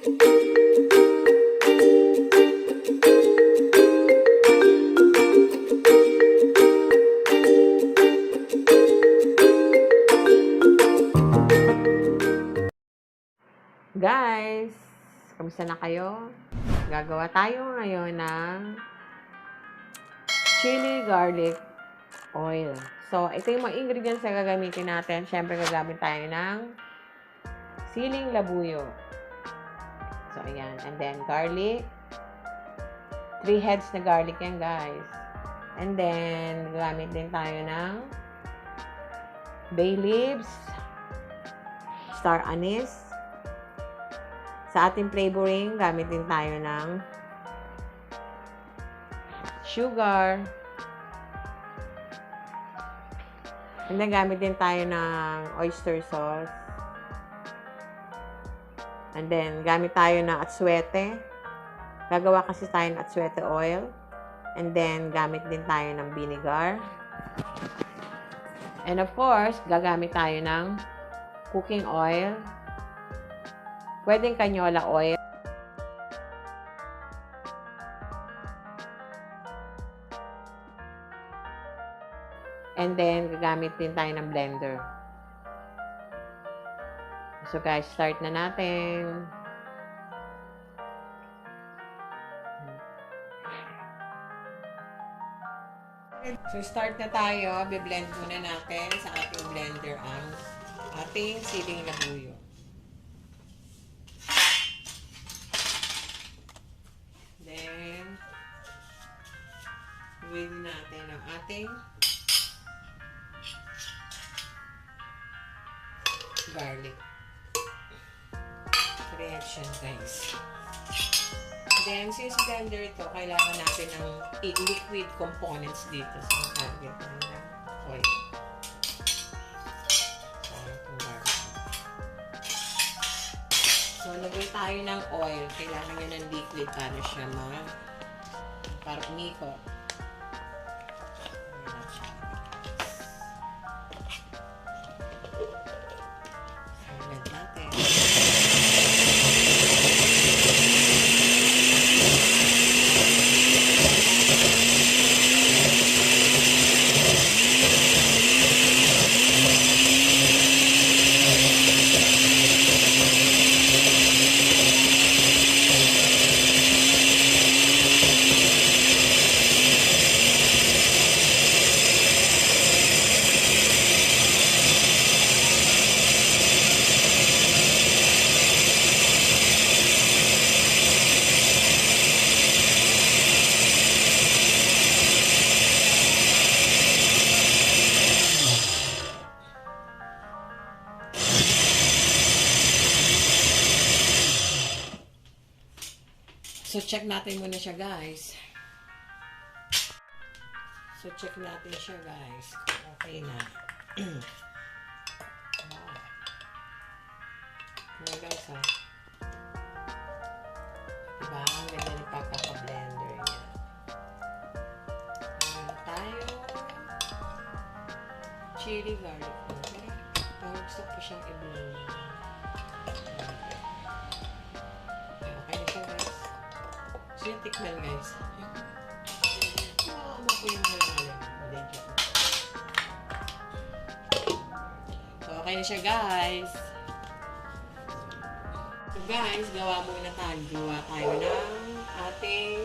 Guys, kamusta na kayo? Gagawa tayo ngayon ng chili garlic oil. So, ito yung mga ingredients na gagamitin natin. Siyempre, gagamit tayo ng siling labuyo. So, ayan. And then, garlic. 3 heads na garlic yan, guys. And then, gagamit din tayo ng bay leaves, star anise. Sa ating flavoring, gamit din tayo ng sugar. And then, gamit din tayo ng oyster sauce. And then, gamit tayo ng atsuete. Gagawa kasi tayo ng atsuete oil. And then, gamit din tayo ng vinegar. And of course, gagamit tayo ng cooking oil. Pwedeng canola oil. And then, gagamit din tayo ng blender. So guys, start na natin. So start na tayo. Biblend muna natin sa ating blender ang ating siling labuyo. Then, gawin natin ang ating garlic. Reaction, guys. Then, since blender ito, kailangan natin ng liquid components dito. So, target na ng oil. So, lagay tayo ng oil. Kailangan nyo ng liquid para siya para umikot. Ayan natin. So, check natin muna siya, guys. So, check natin siya, guys. Okay na. Wow. Okay, guys, ha. Diba? Ang ganda ng pagkaka-blender niya. Meron tayo chili garlic. Pero, parang gusto ko siyang i-blend. So, yung tikman, guys. Ano po yung malalim? So, okay na siya, guys. So, guys, gawa muna tayo. Gawa tayo ng ating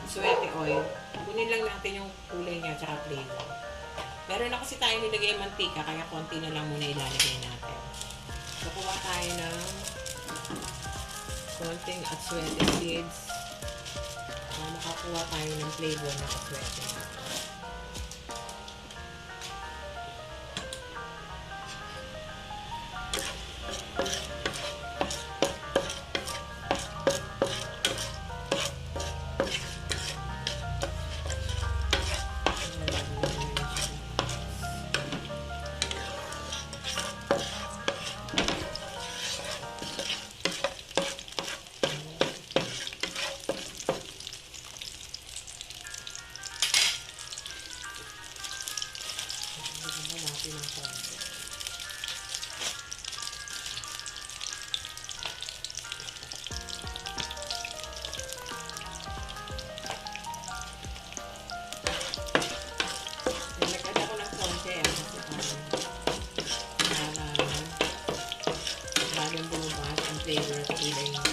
suwete oil. Kunin lang natin yung kulay niya at flavor. Meron na kasi tayo nilagay yung mantika, kaya konti na lang muna ilalagay natin. So, kuha tayo ng konting atsuete seeds. Makakuha tayo ng flavor na atsuete. flavor at kulay niya.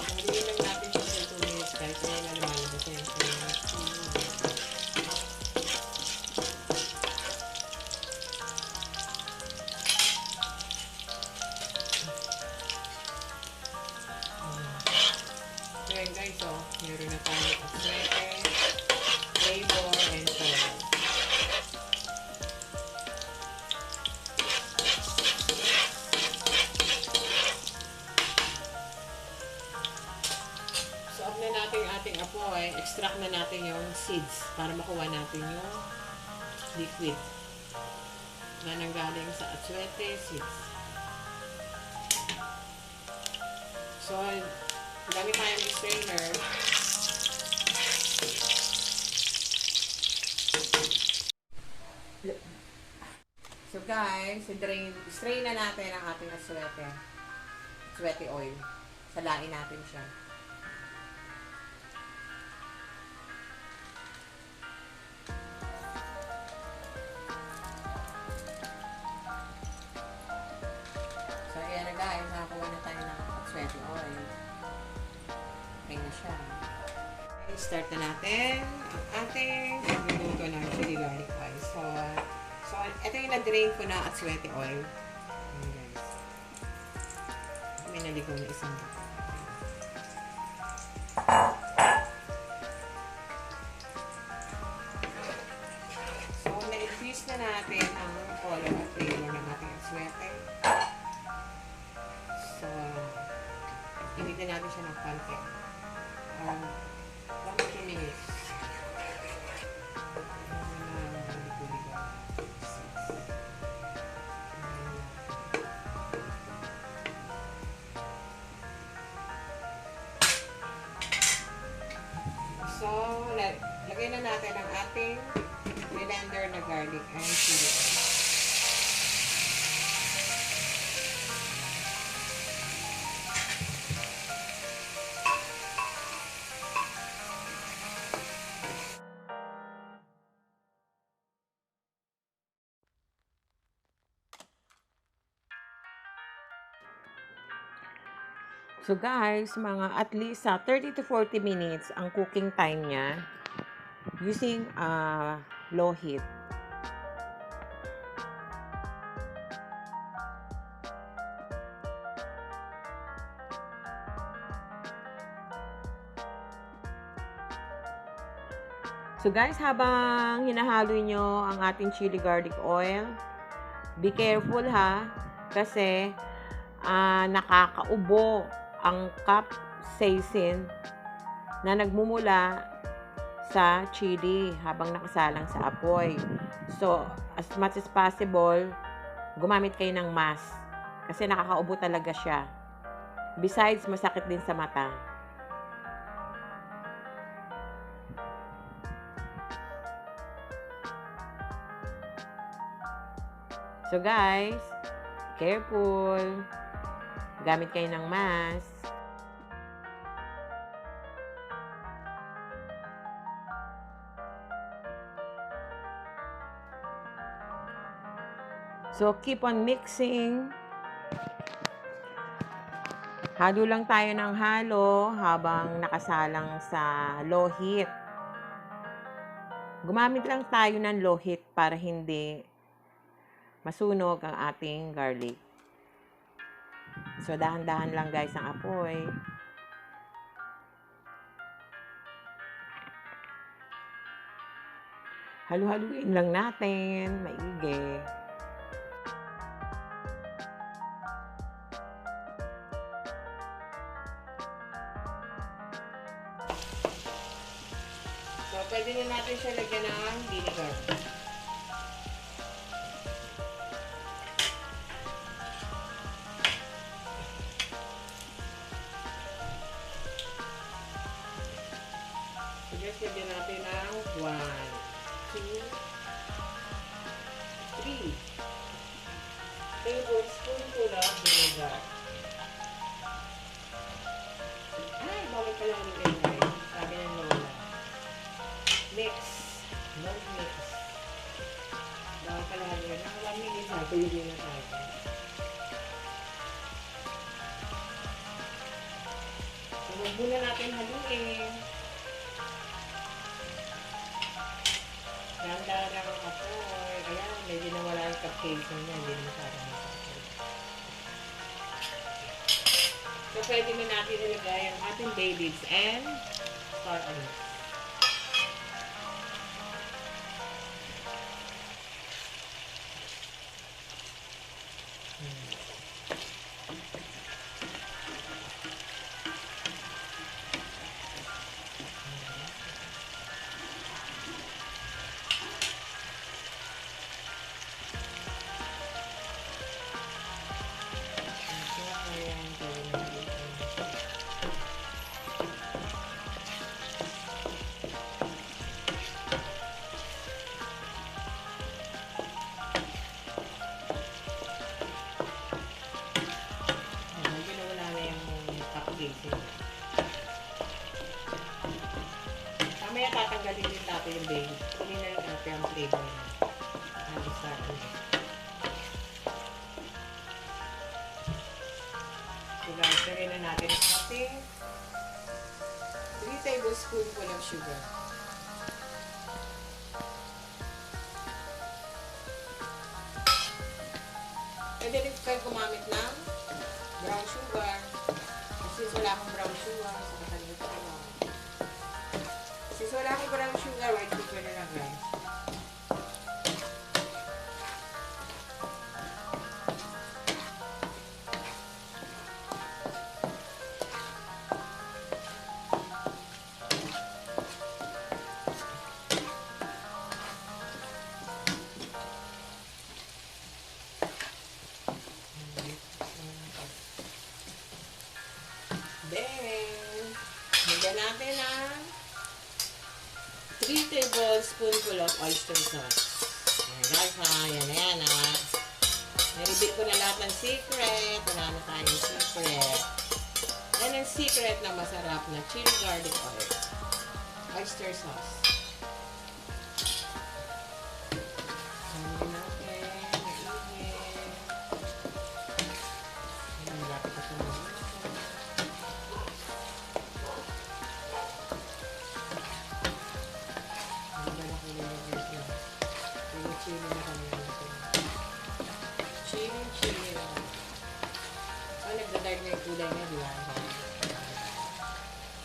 Pagdating lang natin siya sa 2 minutes guys. Kaya na lumalabas na yung flavor. So yun guys, meron na tayo aswete, flavor, and toyo. So off na natin yung ating apoy, extract na natin yung seeds para makuha natin yung liquid na nanggaling sa aswete seeds. So, gamit tayo ng strainer. So guys, strain na natin ang ating aswete oil. Salain natin siya. So ayan na guys, nakakuha na tayo ng aswete oil. Okay na siya. Okay, start na natin ang ating pagluluto ng chili garlic oil. So ito yung na-drain ko na aswete oil. Ayan guys. May naligaw na isang buto. So na-infuse na natin ang color at flavor ng ating aswete. So initin natin siya ng konti. 1 to 2 minutes. So, lagay na natin ang ating blender na garlic and chili. So guys, mga at least 30 to 40 minutes ang cooking time niya using low heat. So guys, habang hinahalo nyo ang ating chili garlic oil, be careful ha, kasi nakakaubo ang capsaicin na nagmumula sa chili habang nakasalang sa apoy. So, as much as possible, gumamit kayo ng mask kasi nakakaubo talaga siya. Besides, masakit din sa mata. So guys, careful. Gamit kayo ng mask. So, keep on mixing. Halo lang tayo ng halo habang nakasalang sa low heat. Gumamit lang tayo ng low heat para hindi masunog ang ating garlic. So, dahan-dahan lang guys ang apoy. Halu-haluin lang natin, maigi. So, pwede na natin siya lagyan ng vinegar. So, guys, lagyan natin ng 1, 2, 3 tablespoonful of vinegar. Ay, bakit pala nilagay na rin? Sabi ng lola. Mix. Don't mix. Bawal pala haluin. Naka 1 minute na. Pwede na tayo. So, huwag muna natin haluin. Dahan-dahan lang ang apoy. Ayan, medyo nawala yung cupcakes niya. Hindi na masyadong masakit. So, pwede na natin ilagay ang ating bay leaves and star anise. Mamaya tatanggalin din natin yung baby. Kunin na lang natin ang flavor na. So guys, lagay na natin ang ating 3 tablespoonful of sugar. Pwede rin kayo gumamit ng brown sugar. Kasi wala akong brown sugar. So, katalimutan ko lang. Since wala akong brown sugar, white sugar na lang guys. Then, bigyan natin ang 3 tablespoonful of oyster sauce. Ayan guys ha, yan ha. Niribit ko na lahat ng secret. Wala na tayong secret. Yan ang secret na masarap na chili garlic oil. Oyster sauce. Ayan natin. Maigit. Ayan, malapit na ito. Chili na kami natin. Chili na. Oh, nagda-dark na yung kulay niya, di ba?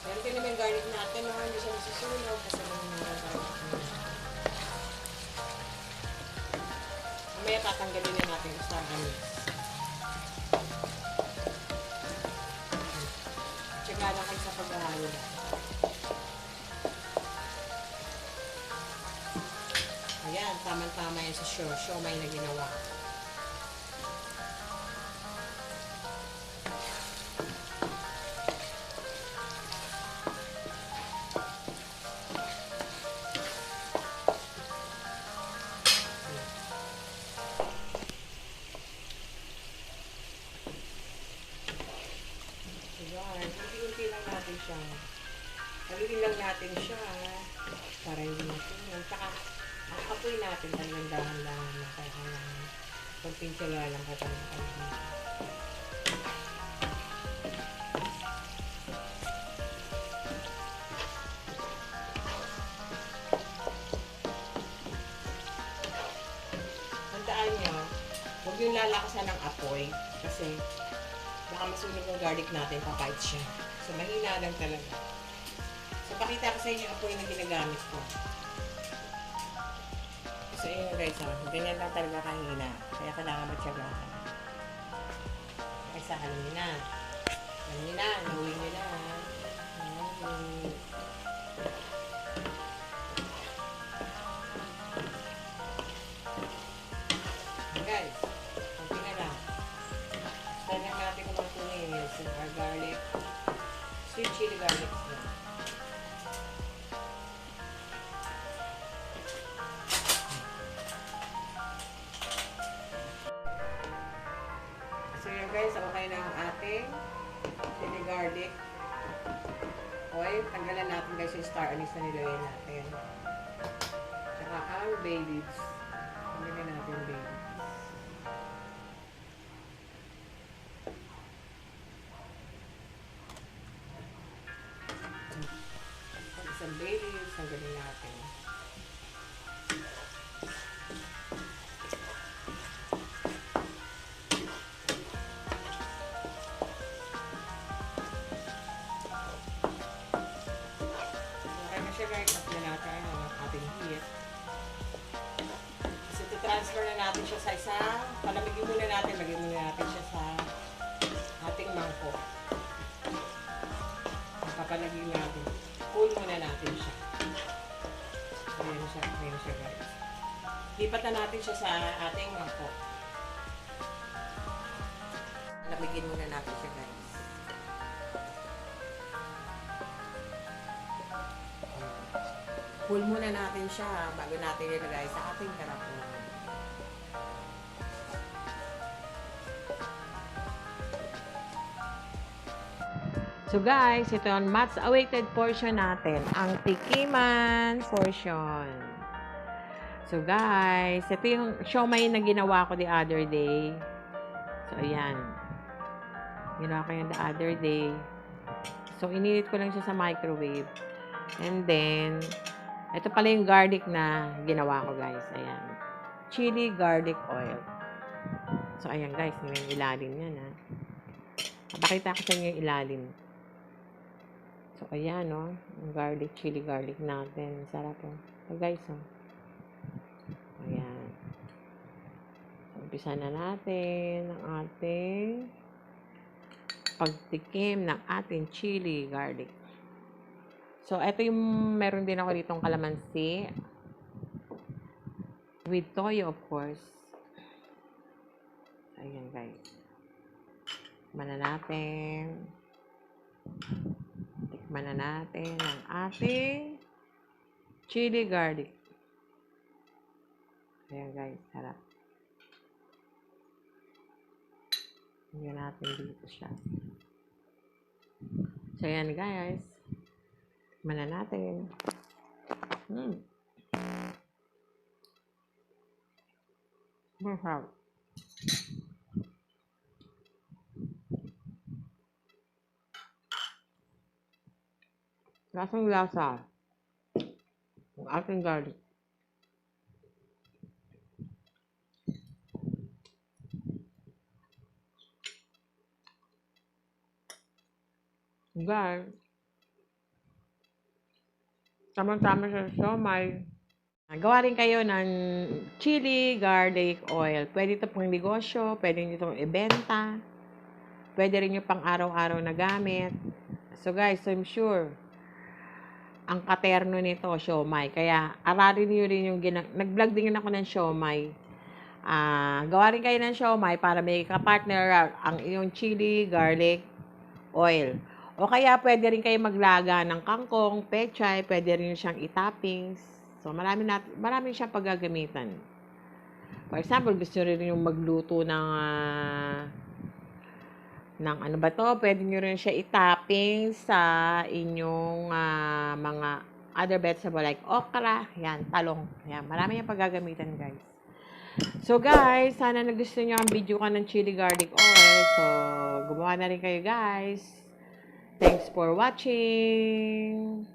Meron din naman yung garlic natin, no? Hindi siya nasusunog kasi naman garlic. Mamaya tatanggalin na natin yung star anise. Tsaka lang kayo sa paghahalo na. Ayan, tama-tama yan sa siomay na ginawa. Ayan, unti-unti lang natin siya. Haluin lang natin siya para hindi matunan. Tsaka, ang apoy natin talagang dahan-dahan na kaya kailangan konting tiyala lang katang-katang. Tandaan nyo, huwag yung lalakasan ng apoy kasi baka masunog yung garlic natin, papait siya. So, mahina lang talaga. So, pakita ko sa inyo yung apoy na ginagamit ko. So, yun guys, ganyan lang talaga kahina. Kaya kailangan matyagaan. Ay, sa alam nyo na. Alam nyo na, nauwi nyo na. Guys, konti na lang. Start lang natin kung mga 2 minutes. Our garlic. Sweet chili garlic. So yun guys, okay na ang ating chili garlic oil. Tanggalan natin guys yung star anise guys na nilagay natin. Tsaka ang bay leaves. Pumili natin bay leaves. Isang bay leaves, ang galing natin. Siya guys, at na natin ang ating heat. So, transfer na natin siya sa isa. Palamigin muna natin. Lagyan muna natin siya sa ating mangkok. Papalagin natin. Cool muna natin siya. Ayan siya guys. Lipat na natin siya sa ating mangkok. Palamigin muna natin siya guys. Cool muna natin siya bago natin ilagay sa ating karapunan. So guys, ito ang much awaited portion natin, ang tikiman portion. So guys, ito yung siomai na ginawa ko the other day. So ayan. Ginawa ko yung the other day. So ininit ko lang siya sa microwave. And then, ito pala yung garlic na ginawa ko guys. Ayan. Chili garlic oil. So, ayan guys. Yung ilalim yan ha. Napakita ko sa inyo yung ilalim. So, ayan o. Yung garlic, chili garlic natin. Sarap o. So, guys o. Ayan. So, umpisa na natin ang ating pagtikim ng ating chili garlic. So, ito yung meron din ako ditong kalamansi. With toyo, of course. Ayan, guys. Tikman na natin. Tikman na natin ang ating chili garlic. Ayan, guys. Sarap. Ayan natin dito siya. So, ayan, guys. Tikman na natin. Masarap. Lasang lasa. Ang ating garlic. Guys, tamang-tama sa siomai. Gawa rin kayo ng chili garlic oil. Pwede ito pang negosyo, pwede nyo itong ibenta, pwede rin yung pang araw-araw na gamit. So guys, so I'm sure, ang katerno nito, siomai. Kaya aralin nyo rin yung nag-vlog din ako ng siomai. Gawa rin kayo ng siomai para may kapartner ang iyong chili garlic oil. O kaya pwede rin kayo maglaga ng kangkong, pechay, pwede rin siyang itoppings. So marami siyang paggagamitan. For example, gusto rin yung magluto ng ano ba to? Pwede nyo rin siya itoppings sa inyong mga other vegetable like okra, yan, talong. Yan, marami yung paggagamitan, guys. So guys, sana nagustuhan nyo ang video ko ng chili garlic oil. So, gumawa na rin kayo, guys. Thanks for watching.